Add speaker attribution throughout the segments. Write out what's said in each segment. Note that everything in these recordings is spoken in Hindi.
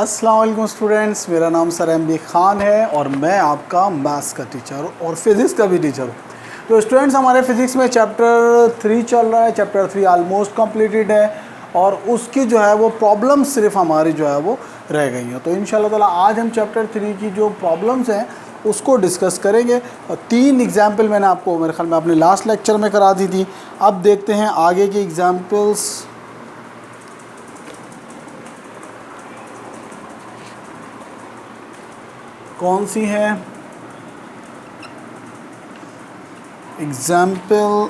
Speaker 1: अस्सलाम वालेकुम स्टूडेंट्स, मेरा नाम सर एम बी खान है और मैं आपका मैथ्स का टीचर और फिज़िक्स का भी टीचर हूँ। तो स्टूडेंट्स, हमारे फिज़िक्स में चैप्टर 3 चल रहा है। चैप्टर 3 ऑलमोस्ट कंप्लीटेड है और उसकी जो है वो प्रॉब्लम सिर्फ हमारी जो है वो रह गई हैं। तो इंशाल्लाह ताला आज हम चैप्टर 3 की जो प्रॉब्लम्स हैं उसको डिस्कस करेंगे। 3 एग्जाम्पल मैंने आपको मेरे ख्याल में अपने लास्ट लेक्चर में करा दी थी। अब देखते हैं आगे की एग्जाम्पल्स कौन सी है। एग्जाम्पल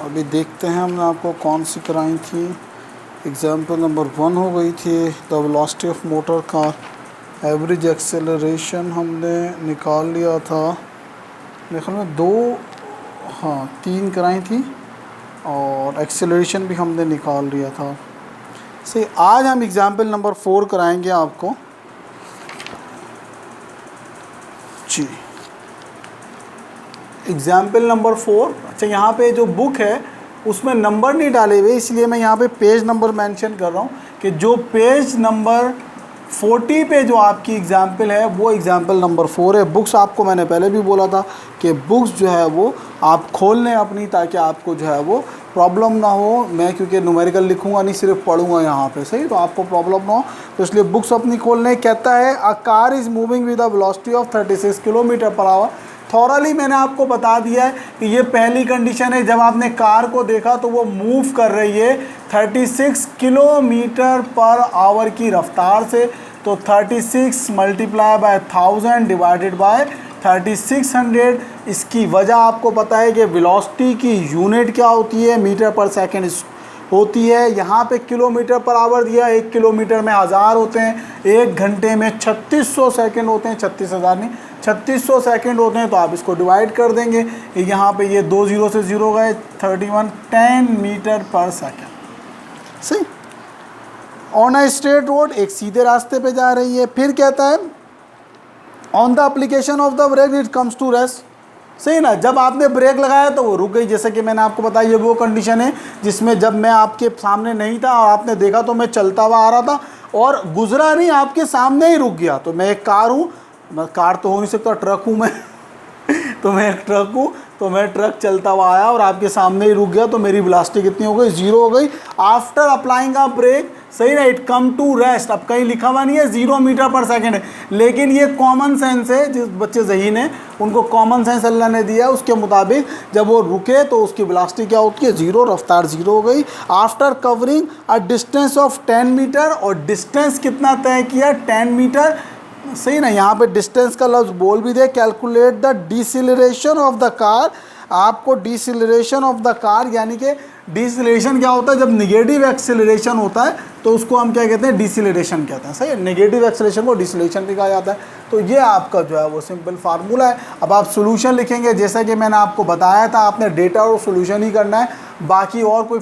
Speaker 1: अभी देखते हैं हमने आपको कौन सी कराई थी। एग्जाम्पल नंबर 1 हो गई थी the velocity of motor car, average acceleration हमने निकाल लिया था। मेरे ख्याल में 3 कराई थी और एक्सेलरेशन भी हमने निकाल लिया था। सही, आज हम एग्जाम्पल नंबर 4 कराएंगे आपको जी। Example number 4। अच्छा, यहाँ पे जो बुक है उसमें नंबर नहीं डाले हुए, इसलिए मैं यहाँ पे पेज नंबर मेंशन कर रहा हूँ कि जो पेज नंबर 40 पे जो आपकी एग्जाम्पल है वो एग्जाम्पल नंबर 4 है। बुक्स आपको मैंने पहले भी बोला था कि बुक्स जो है वो आप खोल लें अपनी, ताकि आपको जो है वो प्रॉब्लम ना हो। मैं क्योंकि न्यूमेरिकल लिखूंगा नहीं, सिर्फ पढ़ूंगा यहाँ पे, सही, तो आपको प्रॉब्लम ना हो, तो इसलिए बुक्स अपनी खोल लें। कहता है a car is moving with a velocity of 36 kilometre per hour. Thoroughly मैंने आपको बता दिया है कि ये पहली कंडीशन है। जब आपने कार को देखा तो वो मूव कर रही है 36 किलोमीटर पर आवर की रफ्तार से। तो 36 मल्टीप्लाई बाय 1000 डिवाइडेड बाय 3600। इसकी वजह आपको पता है कि वेलोसिटी की यूनिट क्या होती है, मीटर पर सेकंड होती है। यहाँ पे किलोमीटर पर आवर दिया, 1 किलोमीटर में 1000 होते हैं, 1 घंटे में 3600 सेकंड होते हैं, 36,000 नहीं 3600 सेकंड होते हैं। तो आप इसको डिवाइड कर देंगे, यहाँ पे ये 2 0 से 0 गए, 31 10 मीटर पर सेकंड। सही, ऑन अ स्ट्रेट रोड, एक सीधे रास्ते पे जा रही है। फिर कहता है on the application of the brake it comes to rest. सही ना, जब आपने ब्रेक लगाया तो वो रुक गई। जैसे कि मैंने आपको बताया, ये वो कंडीशन है जिसमें जब मैं आपके सामने नहीं था और आपने देखा तो मैं चलता हुआ आ रहा था और गुजरा नहीं, आपके सामने ही रुक गया। तो मैं एक कार हूँ, मैं कार तो हो नहीं सकता, ट्रक हूँ मैं तो मैं एक ट्रक हूँ, तो मैं ट्रक चलता हुआ आया और आपके सामने ही रुक गया, तो मेरी वेलोसिटी कितनी हो गई, 0 हो गई। आफ्टर अप्लाइंग अ ब्रेक, सही ना, इट कम टू रेस्ट। अब कहीं लिखा हुआ नहीं है 0 मीटर पर सेकंड है, लेकिन ये कॉमन सेंस है। जिस बच्चे ज़हीन है उनको कॉमन सेंस अल्लाह ने दिया, उसके मुताबिक जब वो रुके तो उसकी वेलोसिटी क्या होती है, 0, रफ्तार 0 हो गई। After covering a distance of 10 metre, और डिस्टेंस कितना तय किया, 10 मीटर। सही ना, यहाँ पे डिस्टेंस का लफ्ज़ बोल भी दे। Calculate the deceleration of the car. आपको डिसिलरेशन ऑफ द कार, यानी कि डिसिलरेशन क्या होता है, जब निगेटिव एक्सेलरेशन होता है तो उसको हम क्या कहते हैं, डिसिलरेशन कहते हैं। सही है, नेगेटिव एक्सेलरेशन को डिसिलरेशन भी कहा जाता है। तो ये आपका जो है वो सिंपल फार्मूला है। अब आप सोल्यूशन लिखेंगे, जैसा कि मैंने आपको बताया था, आपने डेटा और सोल्यूशन ही करना है, बाकी और कोई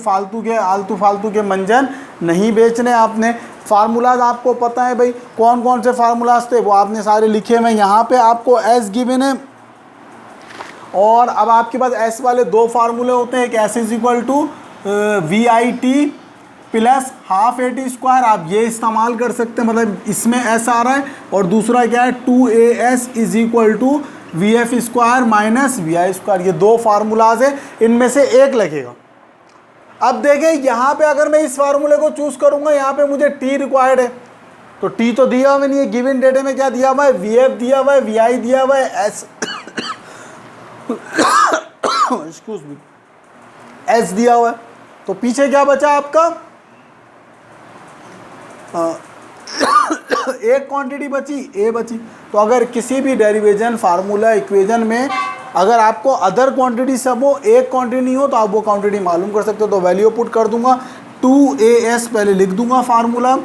Speaker 1: आलतू फालतू के मंजन नहीं बेचने आपने। फार्मूलाज आपको पता है भाई, कौन कौन से फार्मूलाज थे वो आपने सारे लिखे हुए। यहाँ पे आपको एस गिवन है, और अब आपके पास एस वाले 2 फार्मूले होते हैं। एक S is equal to VIT plus half AT²। आप ये इस्तेमाल कर सकते हैं, मतलब इसमें एस आ रहा है, और दूसरा क्या है 2AS is equal to VF² minus VI²। ये 2 फार्मूलाज है, इनमें से एक लगेगा। अब देखें, यहाँ पे अगर मैं इस फार्मूले को चूज करूंगा, यहाँ पे मुझे T रिक्वायर्ड है, तो T तो दिया हुआ नहीं है। गिवन डेटे में क्या दिया हुआ है, VF दिया हुआ है, VI दिया हुआ है, S एक्सक्यूज मी, S दिया हुआ है। तो पीछे क्या बचा आपका, एक क्वांटिटी बची, A बची। तो अगर किसी भी डेरिवेशन फार्मूला इक्वेशन में अगर आपको अदर क्वांटिटी सब हो, एक क्वांटिटी नहीं हो, तो आप वो क्वांटिटी मालूम कर सकते हो। तो वैल्यू पुट कर दूंगा, 2AS पहले लिख दूंगा फार्मूला,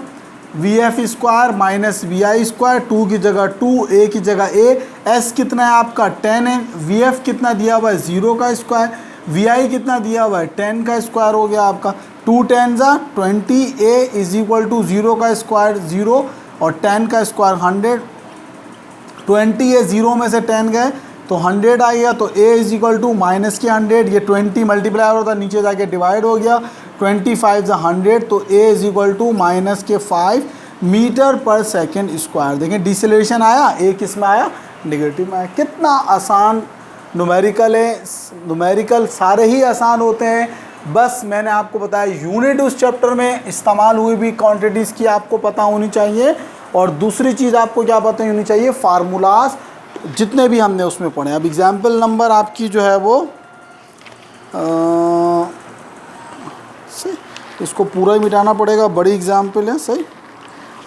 Speaker 1: VF² माइनस VI², 2 की जगह 2, A की जगह A। S कितना है आपका 10 है, VF कितना दिया हुआ है 0 का स्क्वायर, VI कितना दिया हुआ है 10 का स्क्वायर हो गया आपका। 2 10 20, A इज इक्वल टू 0 का स्क्वायर 0 और 10 का स्क्वायर 100। 20 है, 0 में से 10 गए, तो 100 आ गया, तो a is equal to minus के 100, ये 20 मल्टीप्लाई होता है नीचे जाके डिवाइड हो गया, 25 ज़ा 100, तो a is equal to minus के 5 मीटर पर सेकेंड स्क्वायर। देखें डिसेलेरेशन आया, a किस में आया, नेगेटिव में आया। कितना आसान न्यूमेरिकल है, न्यूमेरिकल सारे ही आसान होते हैं, बस मैंने आपको बताया यूनिट उस चैप्टर में इस्तेमाल हुई भी क्वांटिटीज़ की आपको पता होनी चाहिए, और दूसरी चीज़ आपको क्या पता होनी चाहिए, फार्मूलाज जितने भी हमने उसमें पढ़े। अब एग्जाम्पल नंबर आपकी जो है वो सही, इसको पूरा ही मिटाना पड़ेगा, बड़ी एग्जाम्पल है। सही,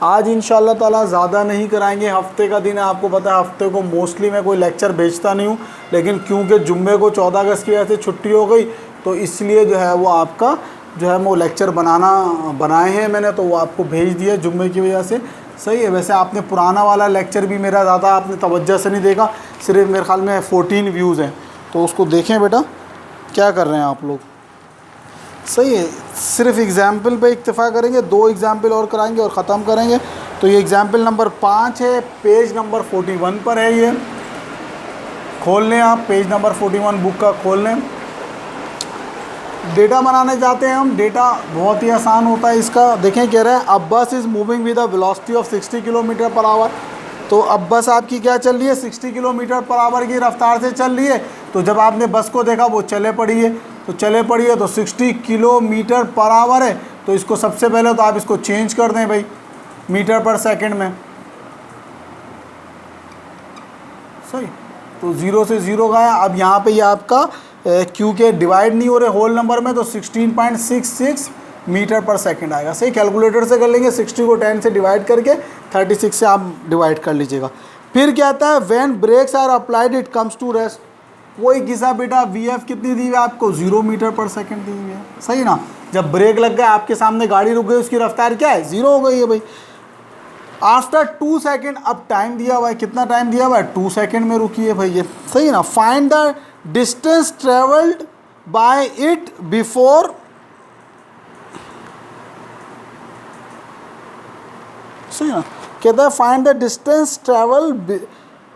Speaker 1: आज इंशाल्लाह ताला ज़्यादा नहीं कराएंगे, हफ्ते का दिन है, आपको पता है हफ्ते को मोस्टली मैं कोई लेक्चर भेजता नहीं हूँ, लेकिन क्योंकि जुम्मे को 14 अगस्त की वजह से छुट्टी हो गई, तो इसलिए जो है वो आपका जो है वो लेक्चर बनाए हैं मैंने, तो वो आपको भेज दिया जुम्मे की वजह से। सही है, वैसे आपने पुराना वाला लेक्चर भी मेरा ज़्यादा आपने तवज्जो से नहीं देखा, सिर्फ मेरे ख्याल में 14 व्यूज़ हैं, तो उसको देखें बेटा क्या कर रहे हैं आप लोग। सही है, सिर्फ एग्ज़ाम्पल पे इक्तफ़ा करेंगे, 2 एग्ज़ाम्पल और कराएंगे और ख़त्म करेंगे। तो ये एग्ज़ाम्पल नंबर 5 है, पेज नंबर 41 पर है, ये खोल लें आप, पेज नंबर 41 बुक का खोल लें। डेटा बनाने जाते हैं हम, डेटा बहुत ही आसान होता है इसका। देखें कह रहा है अब बस is moving with a velocity of 60 kilometre per hour. तो अब बस आपकी क्या चल रही है, 60 किलोमीटर पर आवर की रफ्तार से चल रही है। तो जब आपने बस को देखा वो चले पड़ी है, तो चले पड़ी है तो 60 किलोमीटर पर आवर है, तो इसको सबसे पहले तो आप इसको चेंज कर दें भाई मीटर पर सेकंड में। सही, तो 0 से 0 गया। अब यहाँ पे ये आपका क्योंकि डिवाइड नहीं हो रहे होल नंबर में, तो 16.66 मीटर पर सेकंड आएगा। सही, कैलकुलेटर से कर लेंगे, 60 को 10 से डिवाइड करके 36 से आप डिवाइड कर लीजिएगा। फिर क्या आता है, when brakes are applied it comes to rest. वही किसा बेटा, VF कितनी दी हुई है आपको, 0 मीटर पर सेकंड दी हुई है। सही ना, जब ब्रेक लग गया आपके सामने गाड़ी रुक गई, उसकी रफ्तार क्या है, 0 हो गई है भाई। आफ्टर 2 सेकेंड, अब टाइम दिया हुआ है, कितना टाइम दिया हुआ है, 2 सेकेंड में रुकी है भाई ये। सही है ना, find the distance travelled by it before, सही ना, कहता है find the distance travel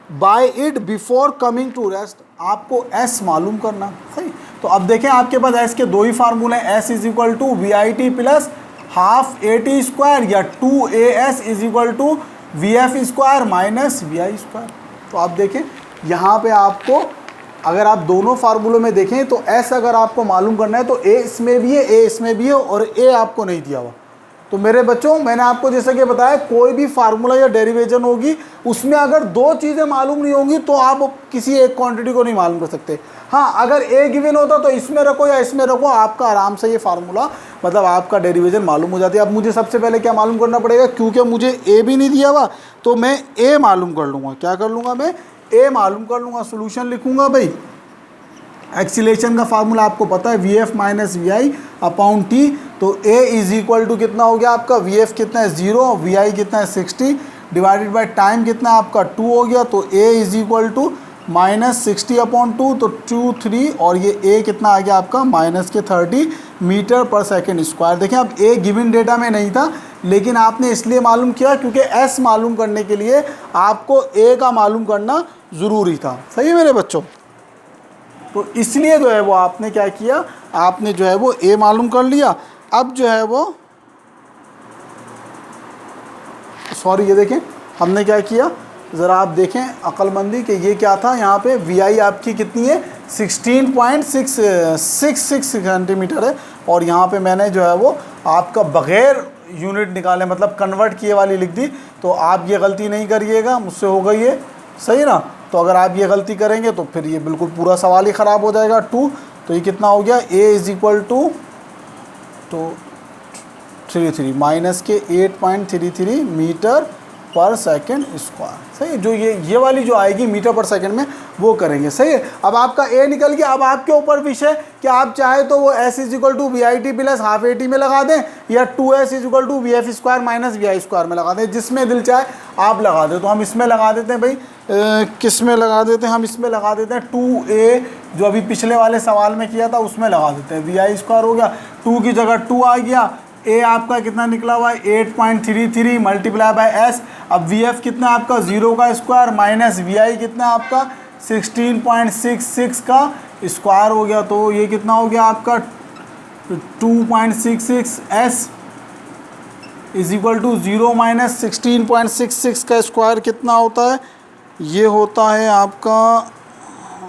Speaker 1: by it before coming to rest. आपको S मालूम करना। सही, तो अब देखें आपके पास S के 2 ही फार्मूले हैं, S is equal to VIT plus half AT square, या 2AS is equal to VF square minus VI square. तो आप देखें यहाँ पे आपको अगर आप दोनों फार्मूलों में देखें तो S अगर आपको मालूम करना है तो A इसमें भी है, A इसमें भी है, और A आपको नहीं दिया हुआ। तो मेरे बच्चों मैंने आपको जैसे कि बताया, कोई भी फार्मूला या डेरिवेशन होगी उसमें अगर 2 चीज़ें मालूम नहीं होंगी तो आप किसी एक क्वांटिटी को नहीं मालूम कर सकते। हाँ, अगर A गिवन होता तो इसमें रखो या इसमें रखो, आपका आराम से ये फार्मूला मतलब आपका डेरिवेशन मालूम हो जाती है। अब मुझे सबसे पहले क्या मालूम करना पड़ेगा, क्योंकि मुझे A भी नहीं दिया हुआ तो मैं A मालूम कर लूँगा। क्या कर लूँगा, मैं A मालूम कर लूँगा, सोल्यूशन लिखूँगा भाई। एक्सीलेशन का फार्मूला आपको पता है, VF minus VI upon T। तो A इज इक्वल टू कितना हो गया आपका, VF कितना है 0, VI कितना है 60, डिवाइडेड बाय टाइम कितना है आपका 2 हो गया। तो A is equal to minus 60 upon 2, तो 2 3, और ये A कितना आ गया आपका माइनस के 30 मीटर पर सेकेंड स्क्वायर। देखें अब A गिवन डेटा में नहीं था, लेकिन आपने इसलिए मालूम किया क्योंकि S मालूम करने के लिए आपको A का मालूम करना ज़रूरी था। सही है मेरे बच्चों, तो इसलिए जो है वो आपने क्या किया, आपने जो है वो A मालूम कर लिया। अब जो है वो सॉरी, ये देखें हमने क्या किया, ज़रा आप देखें अक्लमंदी कि ये क्या था, यहाँ पे VI आपकी कितनी है 16.66 सेंटीमीटर है, और यहाँ पे मैंने जो है वो आपका बग़ैर यूनिट निकाले मतलब कन्वर्ट किए वाली लिख दी। तो आप ये गलती नहीं करिएगा, मुझसे हो गई है। सही ना, तो अगर आप ये गलती करेंगे तो फिर ये बिल्कुल पूरा सवाल ही ख़राब हो जाएगा। 2, तो ये कितना हो गया, A is equal to 33 minus के 8.33 मीटर पर सेकंड स्क्वायर। सही है, जो ये वाली जो आएगी मीटर पर सेकंड में वो करेंगे। सही है, अब आपका A निकल गया। अब आपके ऊपर विषय कि आप चाहे तो वो S is equal to VIT plus half AT में लगा दें, या 2S is equal to VF square minus VI square में लगा दें, जिसमें दिल चाहे आप लगा दें। तो हम इसमें लगा देते हैं भाई, किस में लगा देते हैं, हम इसमें लगा देते हैं 2A, जो अभी पिछले वाले सवाल में किया था उसमें लगा देते हैं। VI स्क्वायर हो गया, 2 की जगह 2 आ गया, A आपका कितना निकला हुआ है 8.33 मल्टीप्लाई बाय S। अब VF कितना आपका 0 का स्क्वायर माइनस VI कितना आपका 16.66 का स्क्वायर हो गया, तो ये कितना हो गया आपका 2.66 s is equal to 0 minus 16.66 का स्क्वायर कितना होता है, ये होता है आपका,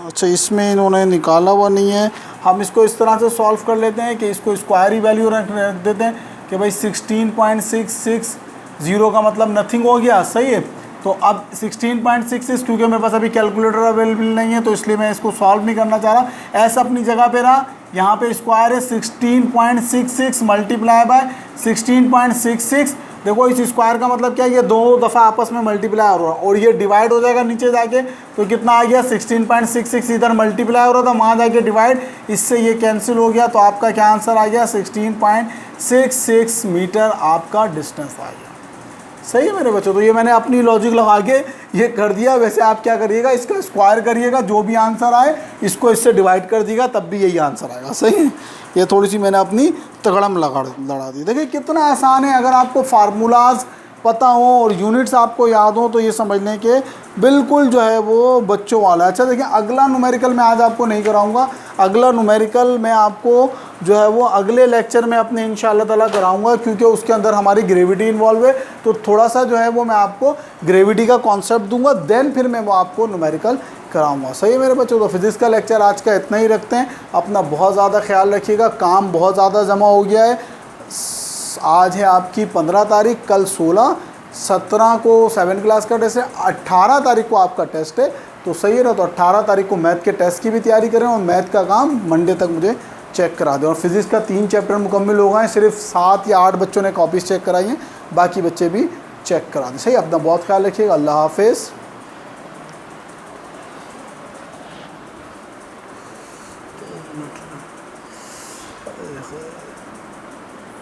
Speaker 1: अच्छा इसमें इन्होंने निकाला हुआ नहीं है, हम इसको इस तरह से सॉल्व कर लेते हैं कि इसको स्क्वायर ही वैल्यू रख देते हैं कि भाई 16.66 0 का मतलब नथिंग हो गया, सही है। तो अब 16.66 क्योंकि मेरे पास अभी कैलकुलेटर अवेलेबल नहीं है तो इसलिए मैं इसको सॉल्व नहीं करना चाह रहा, ऐसा अपनी जगह पे रहा, यहाँ पे स्क्वायर है 16.66 मल्टीप्लाई बाय 16.66, देखो इस स्क्वायर का मतलब क्या है, ये दो दफ़ा आपस में मल्टीप्लाई हो रहा है और ये डिवाइड हो जाएगा नीचे जाके, तो कितना आ गया 16.66 इधर मल्टीप्लाई हो रहा था वहाँ जाके डिवाइड, इससे ये कैंसिल हो गया, तो आपका क्या आंसर आ गया 16.66 मीटर आपका डिस्टेंस आ गया। सही है मेरे बच्चों, तो ये मैंने अपनी लॉजिक लगा के ये कर दिया। वैसे आप क्या करिएगा, इसका स्क्वायर करिएगा, जो भी आंसर आए इसको इससे डिवाइड कर दीजिएगा तब भी यही आंसर आएगा, सही है। ये थोड़ी सी मैंने अपनी तगड़म लड़ा दी। देखिए कितना आसान है, अगर आपको फार्मूलाज पता हो और यूनिट्स आपको याद हो तो ये समझ लें कि बिल्कुल जो है वो बच्चों वाला है। अच्छा देखिए अगला न्यूमेरिकल मैं आज आपको नहीं कराऊंगा, अगला न्यूमेरिकल मैं आपको जो है वो अगले लेक्चर में अपने इंशाअल्लाह ताला कराऊंगा, क्योंकि उसके अंदर हमारी ग्रेविटी इन्वॉल्व है, तो थोड़ा सा जो है वो मैं आपको ग्रेविटी का कॉन्सेप्ट दूंगा, देन फिर मैं वो आपको न्यूमेरिकल कराऊंगा। सही है मेरे बच्चों, तो फिज़िक्स का लेक्चर आज का इतना ही रखते हैं। अपना बहुत ज़्यादा ख्याल रखिएगा, काम बहुत ज़्यादा जमा हो गया है। आज है आपकी 15 तारीख, कल 16, 17 को 7 क्लास का टेस्ट है, 18 तारीख को आपका टेस्ट है, तो सही है ना। तो 18 तारीख को मैथ के टेस्ट की भी तैयारी करें और मैथ का काम मंडे तक मुझे चेक करा दें। और फिज़िक्स का 3 चैप्टर मुकम्मल हो गए हैं, सिर्फ 7 या 8 बच्चों ने कॉपीज़ चेक कराई हैं, बाकी बच्चे भी चेक करा दें। सही, अपना बहुत ख्याल रखिएगा। अल्लाह हाफिज़।